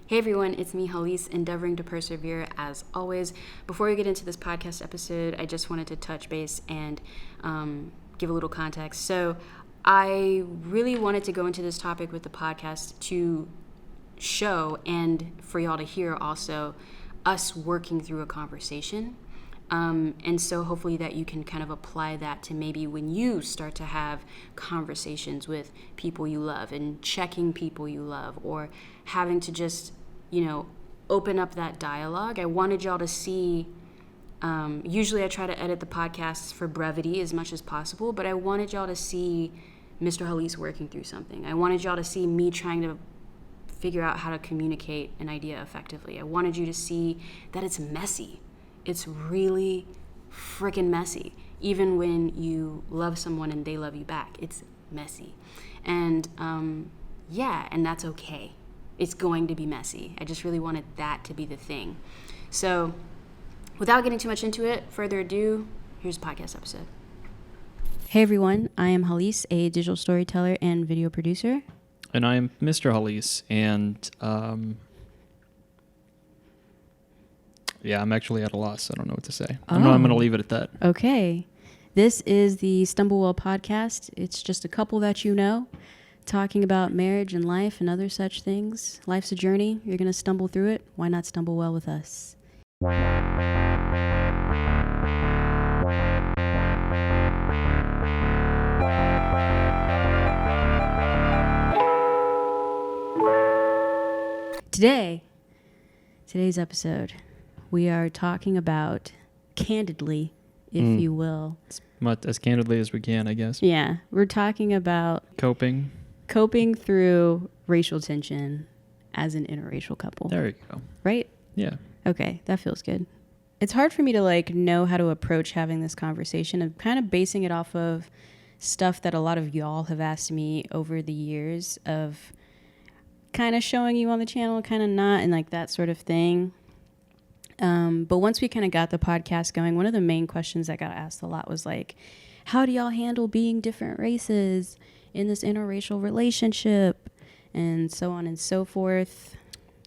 Hey everyone, it's me, Hallease, endeavoring to persevere as always. Before we get into this podcast episode, I just wanted to touch base and give a little context. So I really wanted to go into this topic with the podcast to show and for y'all to hear also us working through a conversation. And so hopefully that you can kind of apply that to maybe when you start to have conversations with people you love and checking people you love or having to just, open up that dialogue. I wanted y'all to see, usually I try to edit the podcasts for brevity as much as possible, but I wanted y'all to see Mr. Hallease working through something. I wanted y'all to see me trying to figure out how to communicate an idea effectively. I wanted you to see that it's messy. It's really freaking messy. Even when you love someone and they love you back, it's messy. And and that's okay. It's going to be messy. I just really wanted that to be the thing. So without getting too much into it, further ado, here's the podcast episode. Hey everyone, I am Hallease, a digital storyteller and video producer. And I am Mr. Hallease, and I'm actually at a loss. I don't know what to say. I'm going to leave it at that. Okay. This is the Stumblewell podcast. It's just a couple that you know, talking about marriage and life and other such things. Life's a journey. You're going to stumble through it. Why not stumble well with us? Today's episode, we are talking about candidly, if you will. As candidly as we can, I guess. Yeah, we're talking about coping through racial tension as an interracial couple. There you go. Right? Yeah. Okay, that feels good. It's hard for me to know how to approach having this conversation. I'm kind of basing it off of stuff that a lot of y'all have asked me over the years of kind of showing you on the channel, kind of not, and that sort of thing. But once we kind of got the podcast going, one of the main questions that got asked a lot was how do y'all handle being different races in this interracial relationship, and so on and so forth?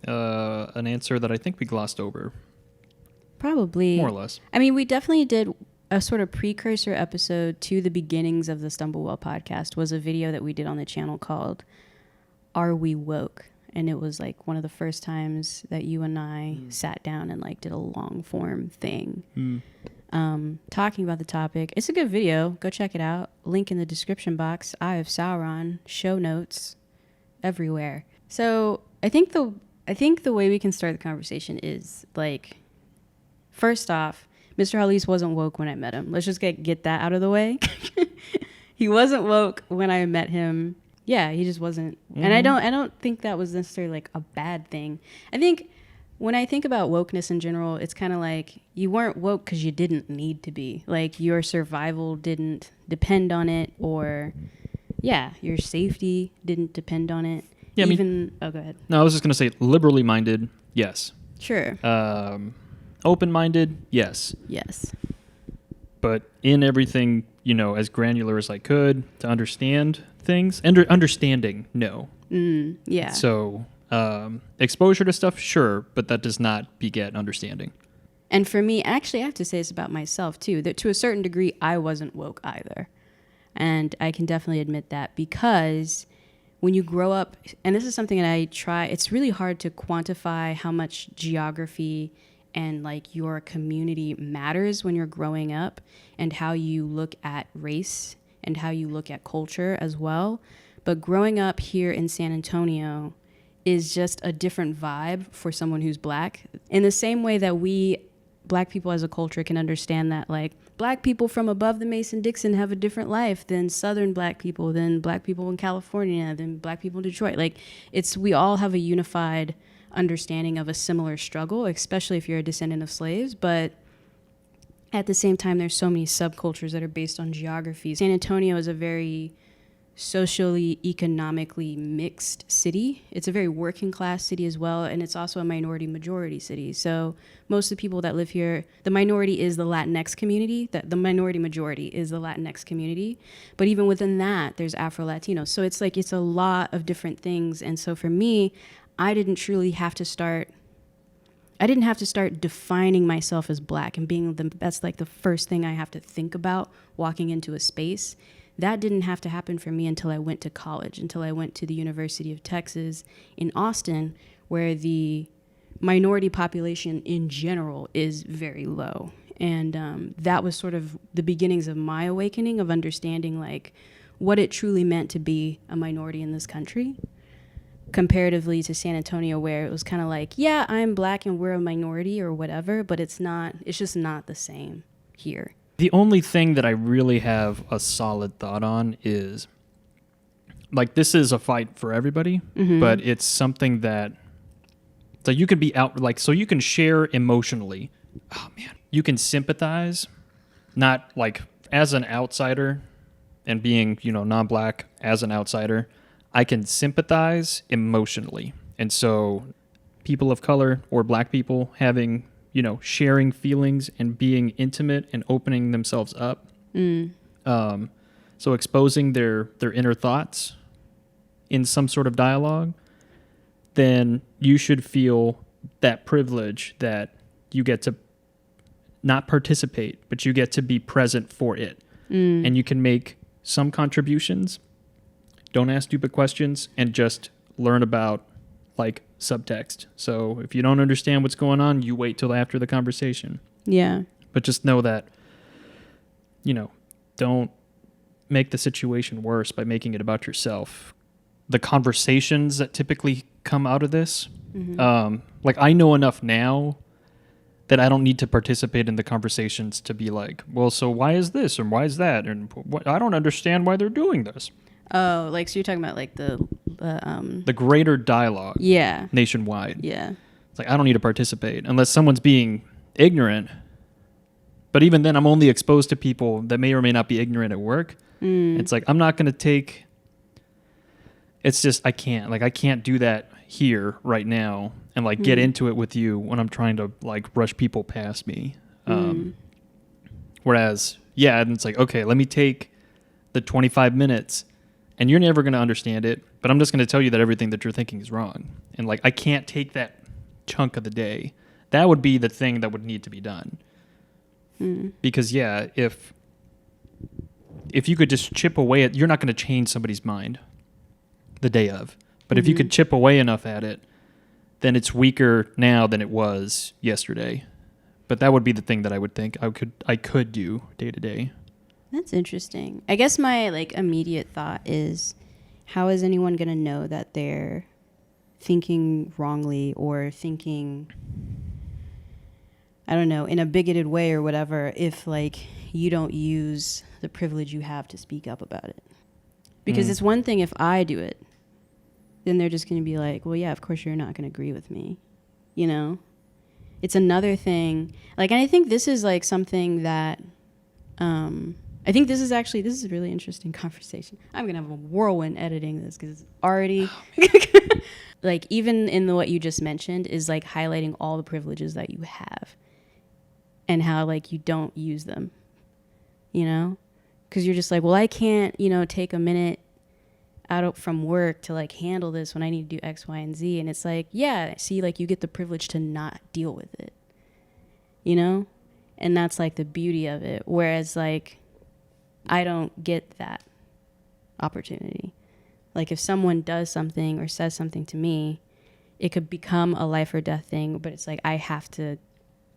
An answer that I think we glossed over. Probably. More or less. I mean, we definitely did a sort of precursor episode to the beginnings of the Stumblewell podcast was a video that we did on the channel called Are We Woke? And it was one of the first times that you and I sat down and did a long form thing talking about the topic. It's a good video. Go check it out. Link in the description box. Eye of Sauron, show notes everywhere. So I think the way we can start the conversation is first off, Mr. Hallease wasn't woke when I met him. Let's just get that out of the way. He wasn't woke when I met him. Yeah, he just wasn't. Mm-hmm. And I don't think that was necessarily a bad thing. I think when I think about wokeness in general, it's kind of you weren't woke because you didn't need to be. Your survival didn't depend on it, or your safety didn't depend on it. Yeah, go ahead. No, I was just going to say liberally minded, yes. Sure. Open-minded, yes. Yes. But in everything, as granular as I could to understand things. Understanding, no. Yeah. So exposure to stuff, sure, but that does not beget understanding. And for me, actually, I have to say this about myself, too, that to a certain degree, I wasn't woke either. And I can definitely admit that because when you grow up, and this is something that I try, it's really hard to quantify how much geography and your community matters when you're growing up and how you look at race and how you look at culture as well. But growing up here in San Antonio is just a different vibe for someone who's Black. In the same way that we, Black people as a culture, can understand that Black people from above the Mason-Dixon have a different life than Southern Black people, than Black people in California, than Black people in Detroit. We all have a unified understanding of a similar struggle, especially if you're a descendant of slaves. But at the same time, there's so many subcultures that are based on geography. San Antonio is a very socially, economically mixed city. It's a very working class city as well, and it's also a minority majority city. So most of the people that live here, the minority is the Latinx community, the minority majority is the Latinx community. But even within that, there's Afro-Latino. So it's a lot of different things. And so for me, I didn't have to start defining myself as black and that's like the first thing I have to think about walking into a space. That didn't have to happen for me until I went to college, until I went to the University of Texas in Austin, where the minority population in general is very low. And that was sort of the beginnings of my awakening of understanding like what it truly meant to be a minority in this country, comparatively to San Antonio, where it was kind of like, yeah, I'm black and we're a minority or whatever, but it's just not the same here. The only thing that I really have a solid thought on is, like, this is a fight for everybody, but it's something that, so you can be out, like, so you can share emotionally. Oh, man. You can sympathize, not, like, as an outsider and being, non-black as an outsider, I can sympathize emotionally. And so people of color or black people having, sharing feelings and being intimate and opening themselves up. So exposing their inner thoughts in some sort of dialogue, then you should feel that privilege that you get to not participate, but you get to be present for it. And you can make some contributions. Don't ask stupid questions and just learn about like subtext. So if you don't understand what's going on, you wait till after the conversation. Yeah. But just know that, don't make the situation worse by making it about yourself. The conversations that typically come out of this, like I know enough now that I don't need to participate in the conversations to be like, well, so why is this and why is that? And I don't understand why they're doing this. Oh, like, so you're talking about like the greater dialogue. Yeah. Nationwide. Yeah. It's like, I don't need to participate unless someone's being ignorant. But even then, I'm only exposed to people that may or may not be ignorant at work. It's like, I'm not going to take, it's just, I can't do that here right now and like get into it with you when I'm trying to like rush people past me. Whereas, yeah, and it's like, okay, let me take the 25 minutes and you're never going to understand it, but I'm just going to tell you that everything that you're thinking is wrong. And like, I can't take that chunk of the day. That would be the thing that would need to be done. Because yeah, if you could just chip away at, you're not going to change somebody's mind the day of. But if you could chip away enough at it, then it's weaker now than it was yesterday. But that would be the thing that I would think I could do day to day. That's interesting. I guess my like immediate thought is, how is anyone going to know that they're thinking wrongly or thinking, I don't know, in a bigoted way or whatever, if like you don't use the privilege you have to speak up about it? Because it's one thing if I do it, then they're just going to be like, well, yeah, of course you're not going to agree with me. It's another thing. Like, and I think this is like something that, I think this is a really interesting conversation. I'm going to have a whirlwind editing this because it's already, like, even in what you just mentioned is like highlighting all the privileges that you have and how like you don't use them, because you're just like, well, I can't, take a minute out from work to like handle this when I need to do X, Y, and Z. And it's like, yeah, see, like you get the privilege to not deal with it, and that's like the beauty of it. Whereas like, I don't get that opportunity. Like if someone does something or says something to me, it could become a life or death thing, but it's like, I have to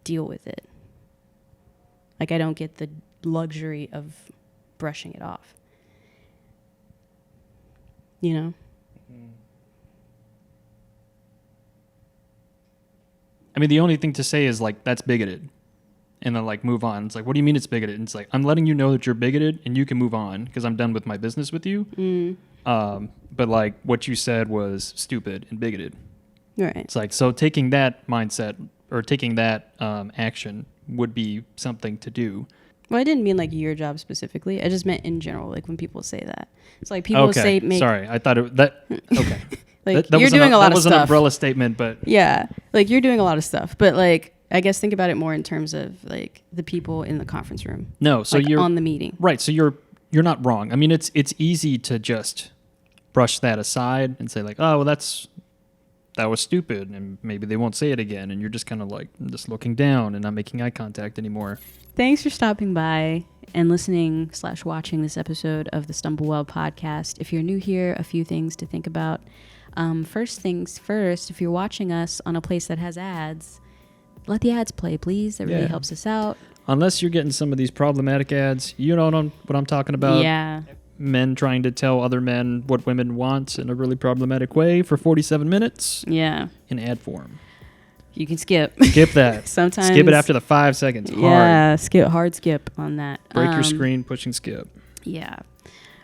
deal with it. Like I don't get the luxury of brushing it off. I mean, the only thing to say is like, that's bigoted. And then like move on. It's like, what do you mean it's bigoted? And it's like, I'm letting you know that you're bigoted and you can move on because I'm done with my business with you. But like what you said was stupid and bigoted. Right. It's like, so taking that mindset or taking that action would be something to do. Well, I didn't mean like your job specifically. I just meant in general, like when people say that. It's like people say sorry, I thought that okay. Like that you're doing a lot of stuff. That was an umbrella statement, but yeah, like you're doing a lot of stuff. But like, I guess think about it more in terms of like the people in the conference room. No, so like you're on the meeting, right? So you're not wrong. I mean, it's easy to just brush that aside and say like, oh, well, that's that was stupid, and maybe they won't say it again, and you're just kind of like just looking down and not making eye contact anymore. Thanks for stopping by and listening/watching this episode of the Stumblewell podcast. If you're new here, a few things to think about. First things first, if you're watching us on a place that has ads, let the ads play, please. That really helps us out. Unless you're getting some of these problematic ads, you know what I'm talking about. Yeah. Men trying to tell other men what women want in a really problematic way for 47 minutes. Yeah. In ad form. You can skip. Skip that. Sometimes. Skip it after the 5 seconds. Yeah, hard skip on that. Break your screen, pushing skip. Yeah.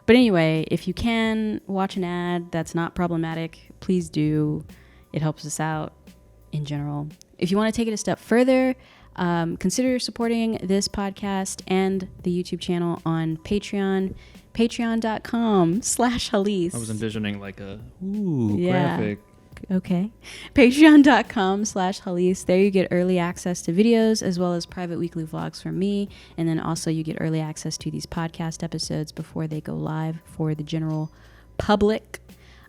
But anyway, if you can watch an ad that's not problematic, please do. It helps us out in general. If you want to take it a step further, consider supporting this podcast and the YouTube channel on Patreon. Patreon.com/Hallease. I was envisioning like a graphic. Okay. Patreon.com/Hallease. There you get early access to videos as well as private weekly vlogs from me. And then also you get early access to these podcast episodes before they go live for the general public.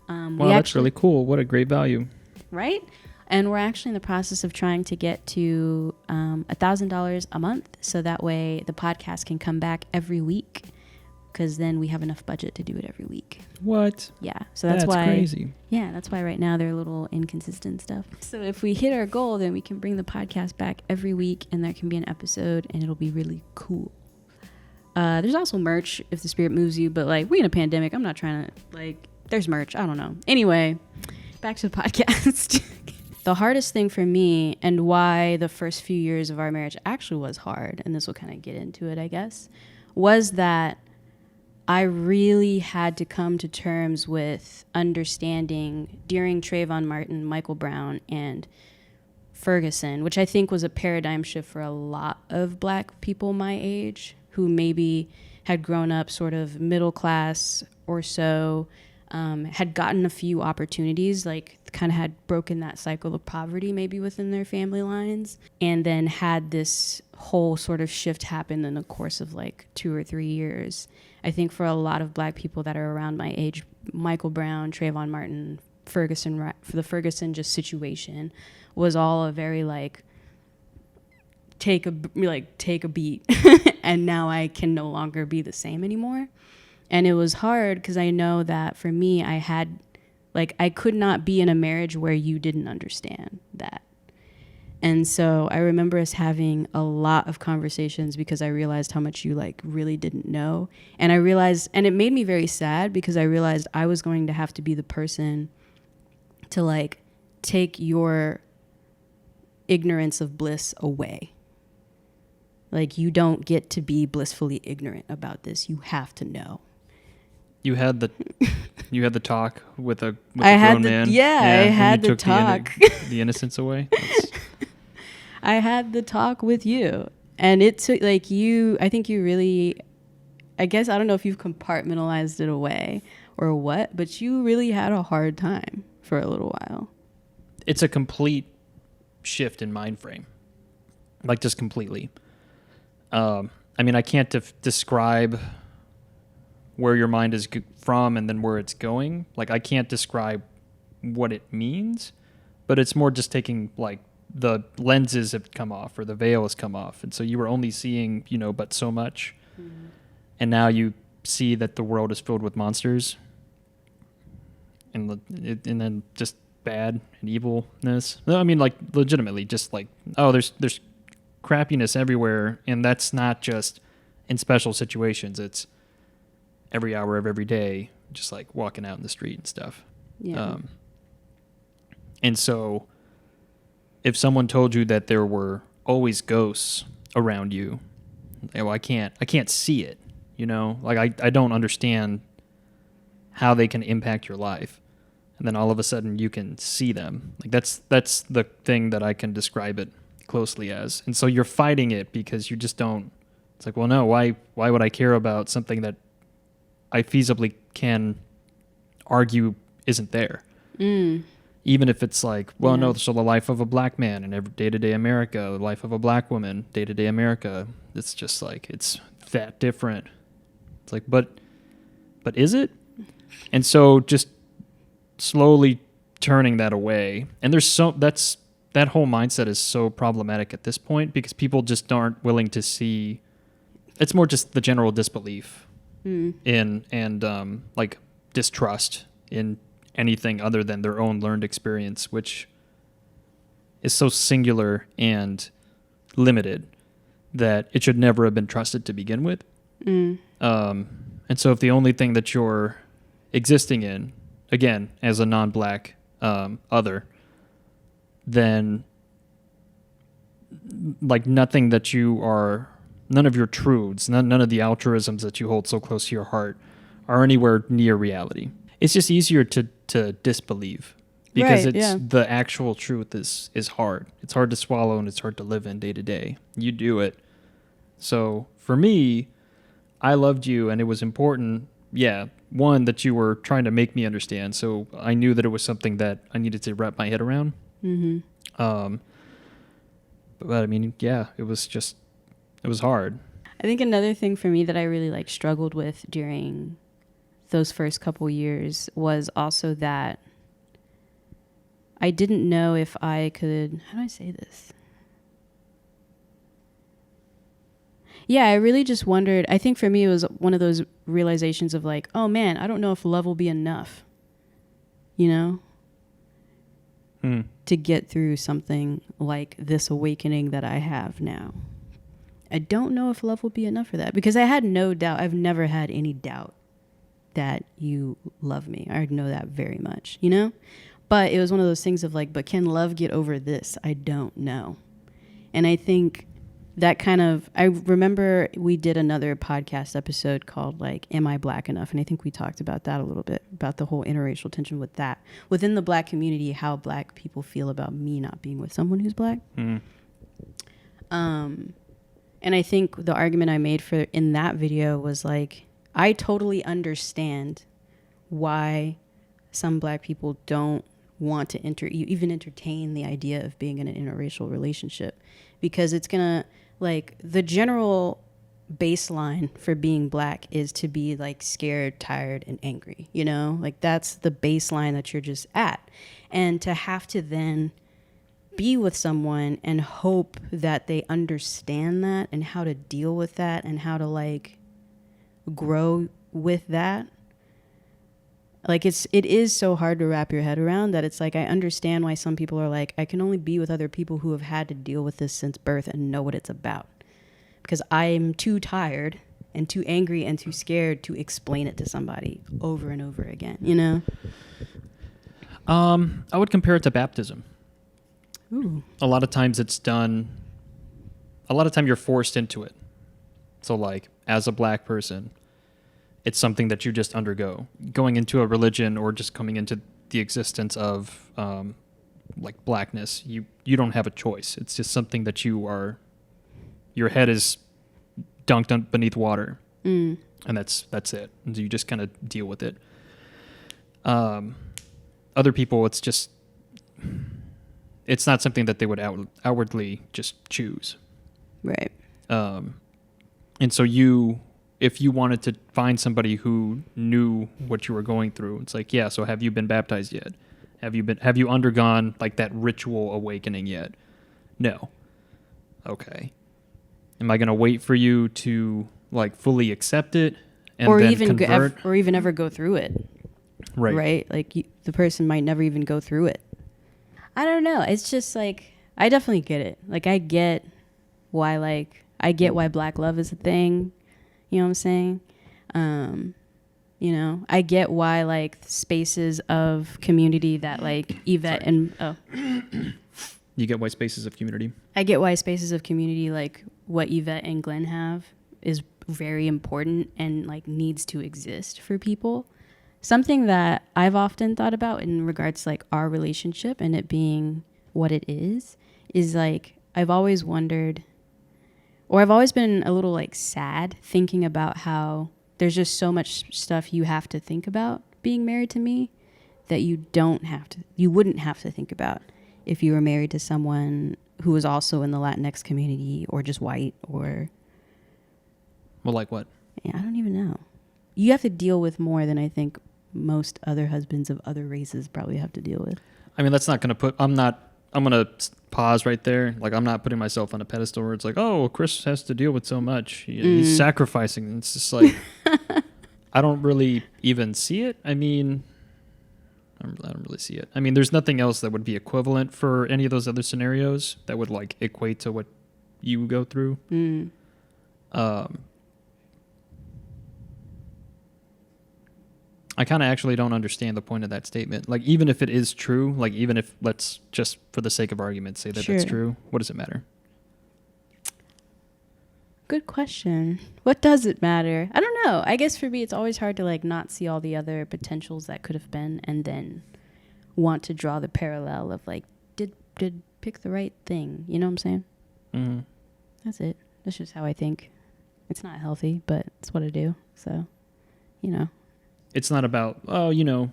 Wow, that's really cool. What a great value. Right? And we're actually in the process of trying to get to $1,000 a month. So that way the podcast can come back every week. Because then we have enough budget to do it every week. What? Yeah. So that's why. Crazy. Yeah, that's why right now they're a little inconsistent stuff. So if we hit our goal, then we can bring the podcast back every week, and there can be an episode, and it'll be really cool. There's also merch if the spirit moves you, but like we're in a pandemic. I'm not trying to there's merch. I don't know. Anyway, back to the podcast. The hardest thing for me, and why the first few years of our marriage actually was hard, and this will kind of get into it, I guess, was that I really had to come to terms with understanding during Trayvon Martin, Michael Brown, and Ferguson, which I think was a paradigm shift for a lot of black people my age who maybe had grown up sort of middle class or so, had gotten a few opportunities, like kind of had broken that cycle of poverty maybe within their family lines, and then had this whole sort of shift happen in the course of like 2 or 3 years. I think for a lot of black people that are around my age, Michael Brown, Trayvon Martin, Ferguson, for the Ferguson just situation was all a very take a beat and now I can no longer be the same anymore. And it was hard because I know that for me, I could not be in a marriage where you didn't understand that. And so I remember us having a lot of conversations because I realized how much you really didn't know. And I realized, and it made me very sad because I realized I was going to have to be the person to take your ignorance of bliss away. You don't get to be blissfully ignorant about this. You have to know. You had the talk with a grown man. Yeah, I had the talk. The innocence away. I had the talk with you, and it took I think you really, I guess, I don't know if you've compartmentalized it away or what, but you really had a hard time for a little while. It's a complete shift in mind frame. Just completely. I mean, I can't describe where your mind is from and then where it's going. I can't describe what it means, but it's more just taking the lenses have come off or the veil has come off. And so you were only seeing, but so much. Mm-hmm. And now you see that the world is filled with monsters and then just bad and evilness. I mean, legitimately just there's crappiness everywhere. And that's not just in special situations. It's every hour of every day, just walking out in the street and stuff. Yeah. And so if someone told you that there were always ghosts around you, I can't see it, I don't understand how they can impact your life. And then all of a sudden you can see them. That's the thing that I can describe it closely as. And so you're fighting it because you just don't, it's well, no, why would I care about something that I feasibly can argue isn't there? Mm. Even if it's no, so the life of a black man in every day-to-day America, the life of a black woman, day-to-day America, it's just it's that different. It's but is it? And so just slowly turning that away. And that whole mindset is so problematic at this point because people just aren't willing to see. It's more just the general disbelief in and like distrust in anything other than their own learned experience, which is so singular and limited that it should never have been trusted to begin with. And so if the only thing that you're existing in, again, as a non-black other, then like none of your truths, none of the altruisms that you hold so close to your heart are anywhere near reality. It's just easier to disbelieve because the actual truth is hard. It's hard to swallow and it's hard to live in day to day. You do it. So for me, I loved you and it was important. Yeah. One, that you were trying to make me understand. So I knew that it was something that I needed to wrap my head around. But I mean, yeah, it was hard. I think another thing for me that I really like struggled with during those first couple years was also that I didn't know if I could, how do I say this? Yeah, I really just wondered. I think for me, it was one of those realizations of like, oh man, I don't know if love will be enough, you know, to get through something like this awakening that I have now. I don't know if love will be enough for that because I had no doubt. I've never had any doubt that you love me. I know that very much, you know, but it was one of those things of like, but can love get over this? I don't know. And I think that I remember we did another podcast episode called like, Am I Black Enough? And I think we talked about that a little bit, about the whole interracial tension with that within the Black community, how Black people feel about me not being with someone who's Black. And I think the argument I made in that video was like, I totally understand why some Black people don't want to even entertain the idea of being in an interracial relationship, because it's gonna, like, the general baseline for being Black is to be like scared, tired, and angry, you know, like that's the baseline that you're just at. And to have to then be with someone and hope that they understand that and how to deal with that and how to like grow with that. Like it is so hard to wrap your head around that. It's like, I understand why some people are like, I can only be with other people who have had to deal with this since birth and know what it's about, because I'm too tired and too angry and too scared to explain it to somebody over and over again, you know? I would compare it to baptism. Ooh. A lot of times you're forced into it. So like, as a Black person, it's something that you just undergo. Going into a religion or just coming into the existence of like Blackness, you don't have a choice. It's just something that your head is dunked beneath water, and that's it. And you just kind of deal with it. Other people, it's not something that they would outwardly just choose. Right. And so if you wanted to find somebody who knew what you were going through, it's like, yeah, so have you been baptized yet? Have you undergone like that ritual awakening yet? No. Okay. Am I going to wait for you to like fully accept it and or then even convert? Or even ever go through it? Right. Like the person might never even go through it. I don't know. It's just like, I definitely get it. Like I get why Black love is a thing. You know what I'm saying? You know, I get why like spaces of community that like Yvette You get why spaces of community? I get why spaces of community like what Yvette and Glenn have is very important and like needs to exist for people. Something that I've often thought about in regards to like our relationship and it being what it is like, I've always wondered, or I've always been a little like sad thinking about how there's just so much stuff you have to think about being married to me that you wouldn't have to think about if you were married to someone who was also in the Latinx community or just white or. Well, like what? Yeah, I don't even know. You have to deal with more than I think most other husbands of other races probably have to deal with. I mean, that's not going to I'm going to pause right there. Like, I'm not putting myself on a pedestal where it's like, oh, well, Chris has to deal with so much. He's sacrificing. It's just like, I don't really even see it. I mean, I don't really see it. I mean, there's nothing else that would be equivalent for any of those other scenarios that would like equate to what you go through. I kind of actually don't understand the point of that statement. Like, even if it is true, like, even if, let's just for the sake of argument say that it's true, what does it matter? Good question. What does it matter? I don't know. I guess for me, it's always hard to like not see all the other potentials that could have been, and then want to draw the parallel of like, did pick the right thing? You know what I'm saying? Mm-hmm. That's it. That's just how I think. It's not healthy, but it's what I do. So, you know. It's not about, oh, you know,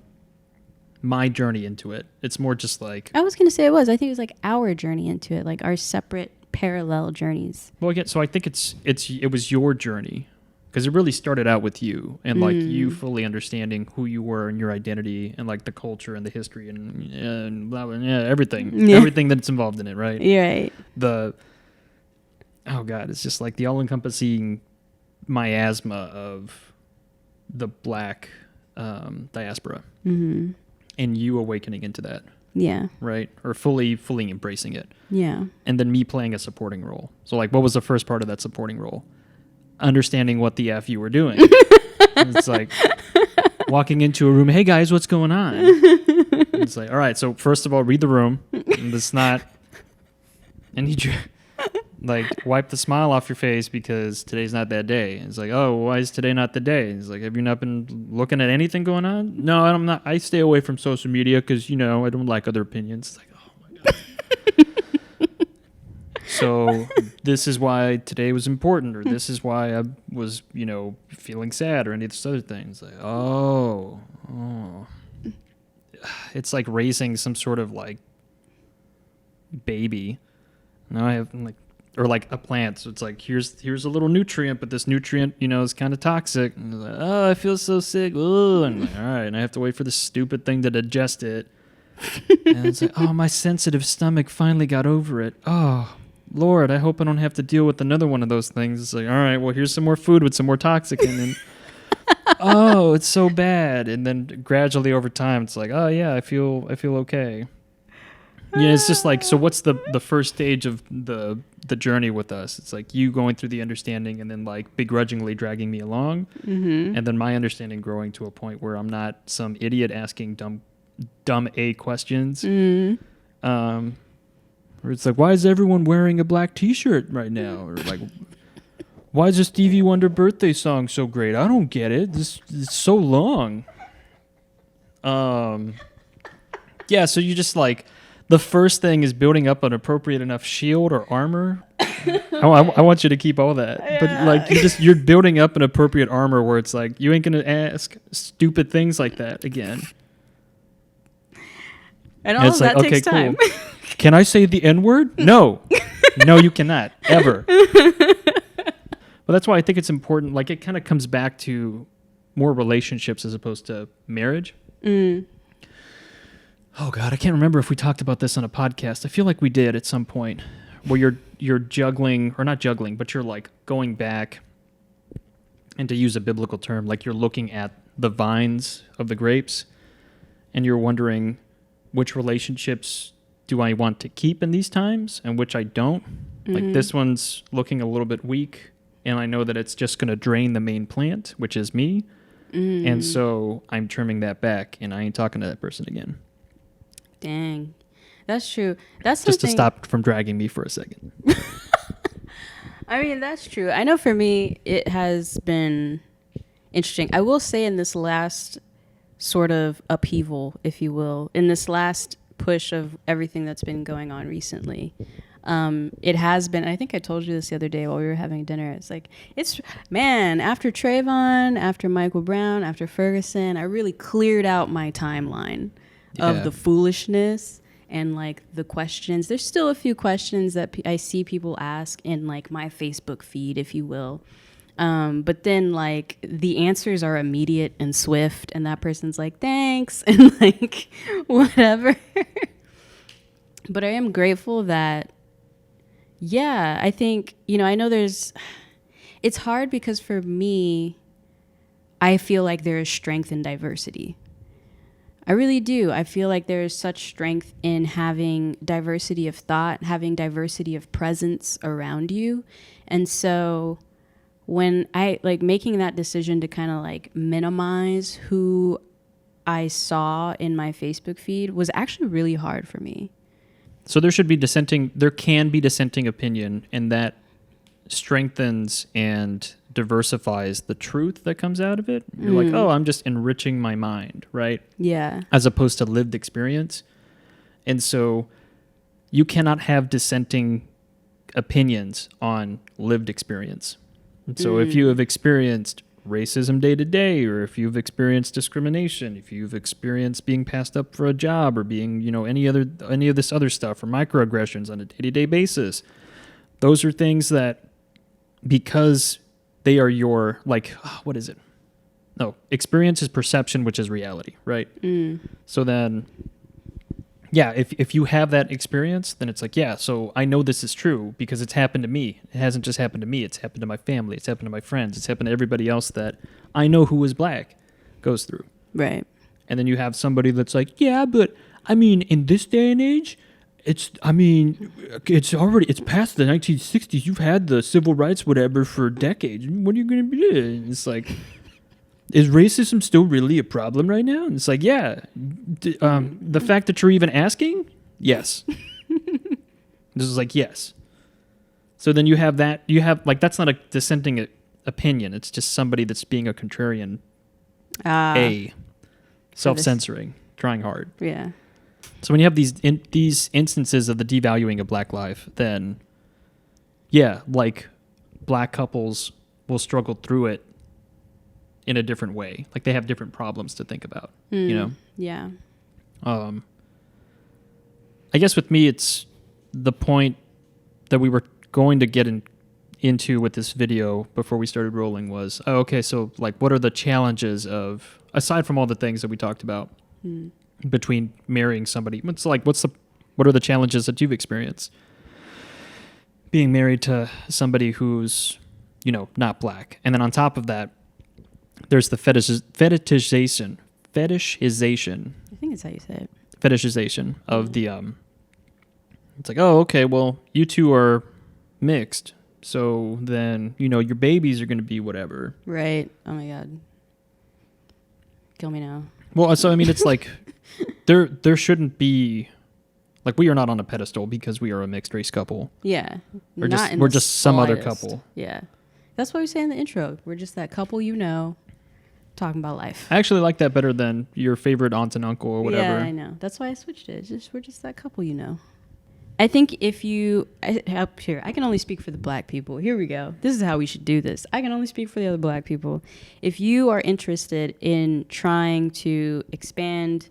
my journey into it. It's more just like... I was going to say it was. I think it was like our journey into it, like our separate parallel journeys. Well, again, so I think it was your journey, because it really started out with you and like you fully understanding who you were and your identity and like the culture and the history and blah, blah, yeah, everything. Yeah. Everything that's involved in it, right? Yeah, right. Oh God, it's just like the all-encompassing miasma of the Black diaspora, and you awakening into that. Yeah. Right? Or fully embracing it. Yeah. And then me playing a supporting role. So like, what was the first part of that supporting role? Understanding what the F you were doing. It's like walking into a room, hey guys, what's going on? It's like, all right, so first of all, read the room. And it's not, I need you, like, wipe the smile off your face because today's not that day. It's like, oh, why is today not the day? It's like, have you not been looking at anything going on? No, I'm not. I stay away from social media because, you know, I don't like other opinions. It's like, oh my God. So this is why today was important, or this is why I was, you know, feeling sad, or any of these other things. Like, oh. It's like raising some sort of like baby. Now I have like, or like a plant. So it's like, here's a little nutrient, but this nutrient, you know, is kind of toxic. And it's like, oh, I feel so sick. Ooh. And I'm like, all right, and I have to wait for this stupid thing to digest it. And it's like, oh, my sensitive stomach finally got over it. Oh, Lord, I hope I don't have to deal with another one of those things. It's like, all right, well, here's some more food with some more toxic in it. Oh, it's so bad. And then gradually over time, it's like, oh yeah, I feel okay. Yeah, it's just like, so what's the first stage of the journey with us? It's like you going through the understanding and then like begrudgingly dragging me along, and then my understanding growing to a point where I'm not some idiot asking dumb A questions. Or it's like, why is everyone wearing a black T-shirt right now? Or like, why is the Stevie Wonder birthday song so great? I don't get it. It's so long. Yeah, so you just like, the first thing is building up an appropriate enough shield or armor. I want you to keep all that. Yeah. But like, you're building up an appropriate armor where it's like, you ain't going to ask stupid things like that again. And all of that takes time. Cool. Can I say the N-word? No. No, you cannot. Ever. But that's why I think it's important. Like, it kind of comes back to more relationships as opposed to marriage. Oh, God, I can't remember if we talked about this on a podcast. I feel like we did at some point, where you're juggling, or not juggling, but you're, like, going back, and to use a biblical term, like you're looking at the vines of the grapes, and you're wondering, which relationships do I want to keep in these times and which I don't? Like, this one's looking a little bit weak, and I know that it's just going to drain the main plant, which is me. And so I'm trimming that back, and I ain't talking to that person again. Dang. That's true. That's just to stop from dragging me for a second. I mean, that's true. I know for me, it has been interesting. I will say, in this last sort of upheaval, if you will, in this last push of everything that's been going on recently, it has been, I think I told you this the other day while we were having dinner, it's like, after Trayvon, after Michael Brown, after Ferguson, I really cleared out my timeline of the foolishness and like the questions. There's still a few questions that I see people ask in like my Facebook feed, if you will. But then like the answers are immediate and swift, and that person's like, thanks, and like whatever. But I am grateful that, yeah, I think, I know it's hard because for me, I feel like there is strength in diversity. I really do. I feel like there is such strength in having diversity of thought, having diversity of presence around you. And so when I like making that decision to kind of like minimize who I saw in my Facebook feed was actually really hard for me. So there can be dissenting opinion, and that strengthens and diversifies the truth that comes out of it. You're like, oh, I'm just enriching my mind, right? Yeah. As opposed to lived experience. And so you cannot have dissenting opinions on lived experience. And so if you have experienced racism day to day, or if you've experienced discrimination, if you've experienced being passed up for a job, or being, any of this other stuff, or microaggressions on a day-to-day basis, those are things that, because they are your, like, what is it? No, experience is perception, which is reality, right? So then, yeah, if you have that experience, then it's like, yeah, so I know this is true because it's happened to me. It hasn't just happened to me. It's happened to my family. It's happened to my friends. It's happened to everybody else that I know who is black goes through. Right. And then you have somebody that's like, yeah, but I mean, in this day and age, it's past the 1960s. You've had the civil rights, whatever, for decades. What are you going to be doing? It's like, is racism still really a problem right now? And it's like, yeah. The fact that you're even asking, yes. This is like, yes. So then you have that's not a dissenting opinion. It's just somebody that's being a contrarian. Self-censoring, trying hard. Yeah. So when you have these instances of the devaluing of black life, then, yeah, like black couples will struggle through it in a different way. Like they have different problems to think about, Yeah. I guess with me, it's the point that we were going to get into with this video before we started rolling was, so like, what are the challenges of, aside from all the things that we talked about, between marrying somebody? What are the challenges that you've experienced being married to somebody who's, not black? And then on top of that, there's the fetishization. I think it's how you say it. Fetishization of the, it's like, oh, okay, well, you two are mixed. So then, your babies are going to be whatever. Right. Oh my God. Kill me now. Well, so I mean, it's like, there shouldn't be, like, we are not on a pedestal because we are a mixed race couple. Yeah. We're just some other couple. Yeah. That's what we say in the intro. We're just that couple, talking about life. I actually like that better than your favorite aunt and uncle or whatever. Yeah, I know. That's why I switched it. We're just that couple, I think I can only speak for the black people. Here we go. This is how we should do this. I can only speak for the other black people. If you are interested in trying to expand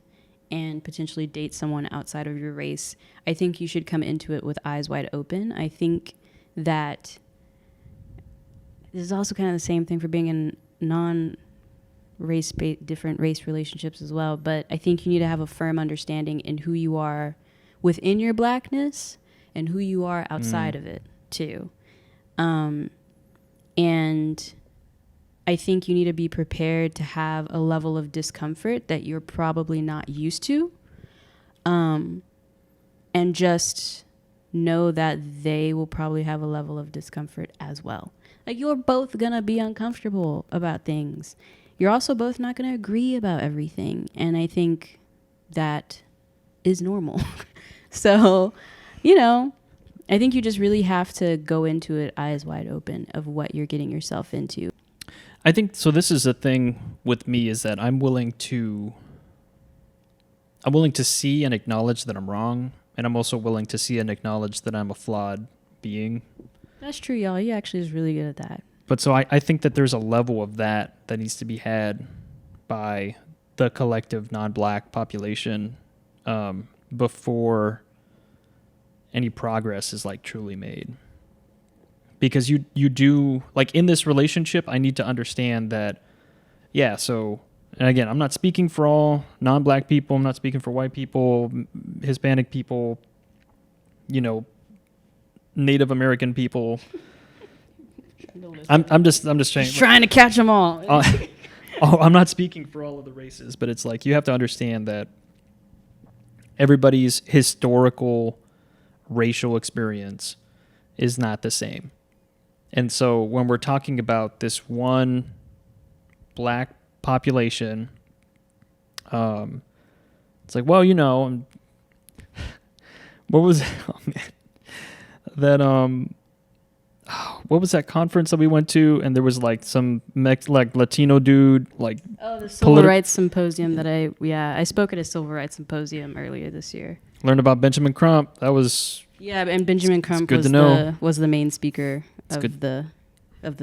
and potentially date someone outside of your race, I think you should come into it with eyes wide open. I think that this is also kind of the same thing for being in different race relationships as well. But I think you need to have a firm understanding in who you are within your blackness and who you are outside of it too. And I think you need to be prepared to have a level of discomfort that you're probably not used to. And just know that they will probably have a level of discomfort as well. Like, you're both gonna be uncomfortable about things. You're also both not gonna agree about everything. And I think that is normal. So, I think you just really have to go into it eyes wide open of what you're getting yourself into. I think, so this is the thing with me, is that I'm willing to see and acknowledge that I'm wrong. And I'm also willing to see and acknowledge that I'm a flawed being. That's true, y'all. You actually is really good at that. But so I think that there's a level of that needs to be had by the collective non-black population before any progress is like truly made. because you do, like, in this relationship, I need to understand that, yeah, so, and again, I'm not speaking for all non-black people, I'm not speaking for white people, Hispanic people, you know, Native American people. I'm just trying to catch them all. I'm not speaking for all of the races, but it's like you have to understand that everybody's historical racial experience is not the same. And so when we're talking about this one black population, it's like, well, you know, what was that what was that conference that we went to, and there was like some Latino dude, like, the Civil Rights Symposium that I spoke at a Civil Rights Symposium earlier this year. Learned about Benjamin Crump. That was and Benjamin Crump was the main speaker of the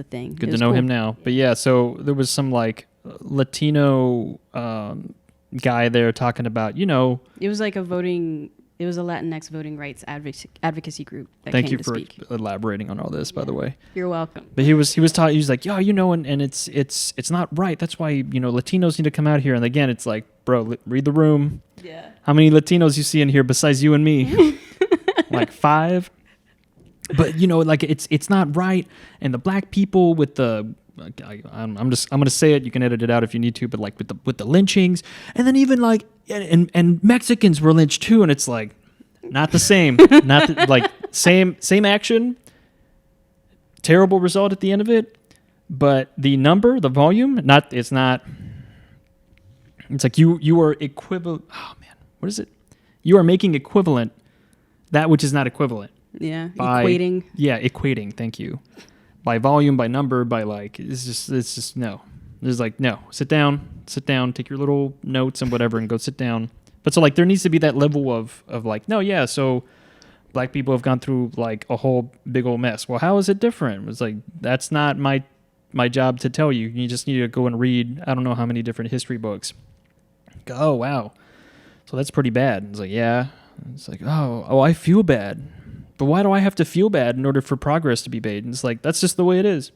thing. Good to know him now. But yeah, so there was some like Latino guy there talking about, you know, it was like it was a Latinx voting rights advocacy group that Thank came you to for speak. elaborating on all this, by the way. You're welcome. But he was taught, he was like, yeah, you know, and it's not right. That's why, you know, Latinos need to come out here. And again, it's like, bro, read the room. Yeah. How many Latinos you see in here besides you and me? Like 5. But, you know, like it's not right. And the black people with the, I'm gonna say it. You can edit it out if you need to. But like with the lynchings, and then even like and Mexicans were lynched too. And it's like not the same. Like same action. Terrible result at the end of it. But the number, the volume, it's not. It's like you are equivalent. Oh man, what is it? You are making equivalent that which is not equivalent. Yeah, equating. Yeah, equating. Thank you. By volume, by number, by like, it's just no. There's like, no, sit down, take your little notes and whatever and go sit down. But so like there needs to be that level of like, no, yeah, so black people have gone through like a whole big old mess. Well, how is it different? It's like, that's not my job to tell you. You just need to go and read, I don't know how many different history books. Go, oh, wow. So that's pretty bad. It's like, yeah. It's like, oh, I feel bad. But why do I have to feel bad in order for progress to be made? And it's like, that's just the way it is.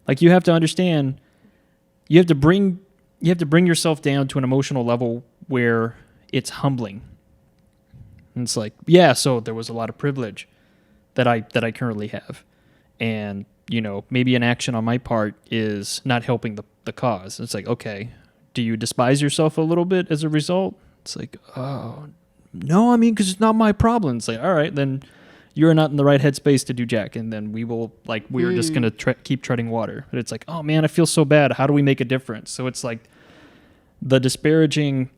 Like, you have to understand, you have to bring yourself down to an emotional level where it's humbling. And it's like, yeah, so there was a lot of privilege that I currently have. And, you know, maybe an action on my part is not helping the cause. It's like, okay, do you despise yourself a little bit as a result? It's like, oh, no, I mean, because it's not my problem. It's like, all right, then you're not in the right headspace to do jack, and then we will, like, we're just going to keep treading water. But it's like, oh, man, I feel so bad. How do we make a difference? So it's like the disparaging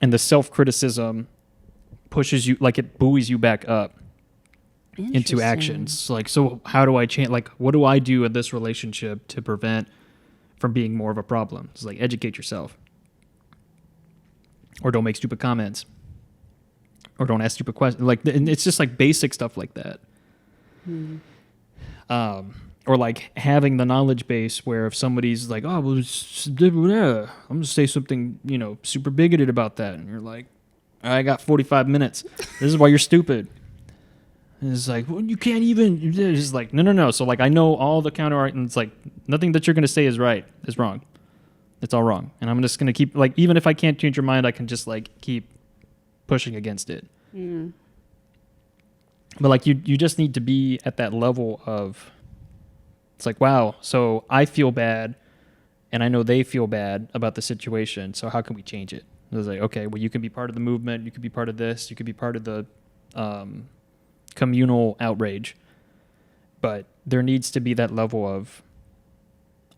and the self-criticism pushes you, like it buoys you back up into actions. Like, so how do I change? Like, what do I do in this relationship to prevent from being more of a problem? It's like, educate yourself. Or don't make stupid comments. Or don't ask stupid questions. Like, and it's just like basic stuff like that. Or like having the knowledge base where if somebody's like, oh, well, I'm going to say something, you know, super bigoted about that. And you're like, I got 45 minutes. This is why you're stupid. And it's like, well, you can't even. It's like, no. So like, I know all the counter art, and it's like, nothing that you're going to say is wrong. It's all wrong. And I'm just going to keep, like, even if I can't change your mind, I can just like keep pushing against it. But like, you just need to be at that level of, it's like, wow, so I feel bad and I know they feel bad about the situation. So how can we change it? It was like, okay, well, you can be part of the movement. You could be part of this. You could be part of the communal outrage. But there needs to be that level of,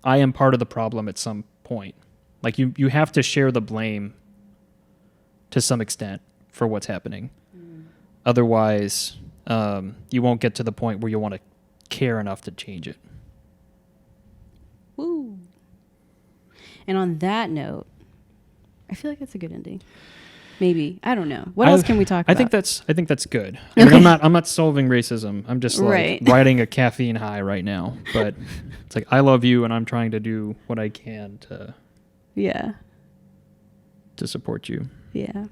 I am part of the problem at some point. Like, you have to share the blame to some extent for what's happening. Otherwise, you won't get to the point where you want to care enough to change it. Woo. And on that note, I feel like that's a good ending. Maybe. I don't know. What else can we talk about? I think that's good. I mean, I'm not solving racism. I'm just like riding a caffeine high right now. But it's like, I love you and I'm trying to do what I can to support you. Yeah.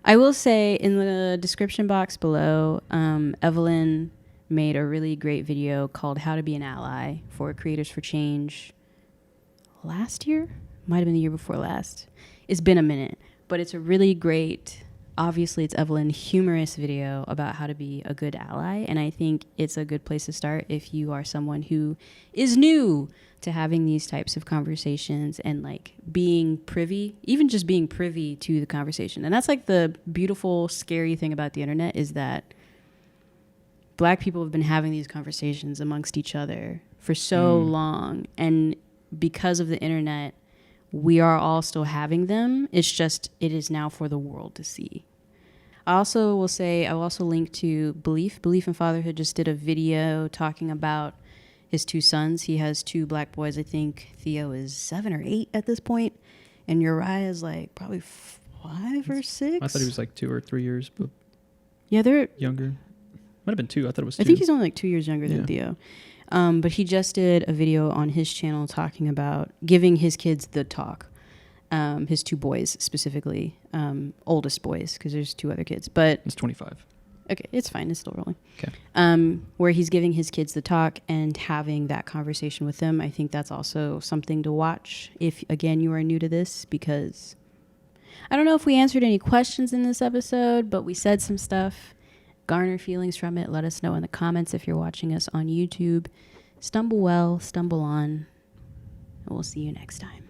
I will say in the description box below, Evelyn made a really great video called How to Be an Ally for Creators for Change last year. Might have been the year before last. It's been a minute, but it's a really great, obviously it's Evelyn, humorous video about how to be a good ally. And I think it's a good place to start if you are someone who is new to having these types of conversations and like being privy, even just being privy to the conversation. And that's like the beautiful, scary thing about the internet is that Black people have been having these conversations amongst each other for so long. And because of the internet, we are all still having them. It's just, it is now for the world to see. I also will say, I'll also link to Belief in Fatherhood just did a video talking about his 2 sons. He has 2 Black boys. I think Theo is 7 or 8 at this point, and Uriah is like probably 5 or 6. I thought he was like 2 or 3 years, but yeah, they're younger. Might have been 2. I thought it was 2. I think he's only like 2 years younger than Theo. But he just did a video on his channel talking about giving his kids the talk. His 2 boys specifically, oldest boys, because there's 2 other kids. But it's 25. Okay, it's fine. It's still rolling. Okay. Where he's giving his kids the talk and having that conversation with them. I think that's also something to watch if, again, you are new to this, because I don't know if we answered any questions in this episode, but we said some stuff. Garner feelings from it. Let us know in the comments if you're watching us on YouTube. Stumble well, stumble on. And we'll see you next time.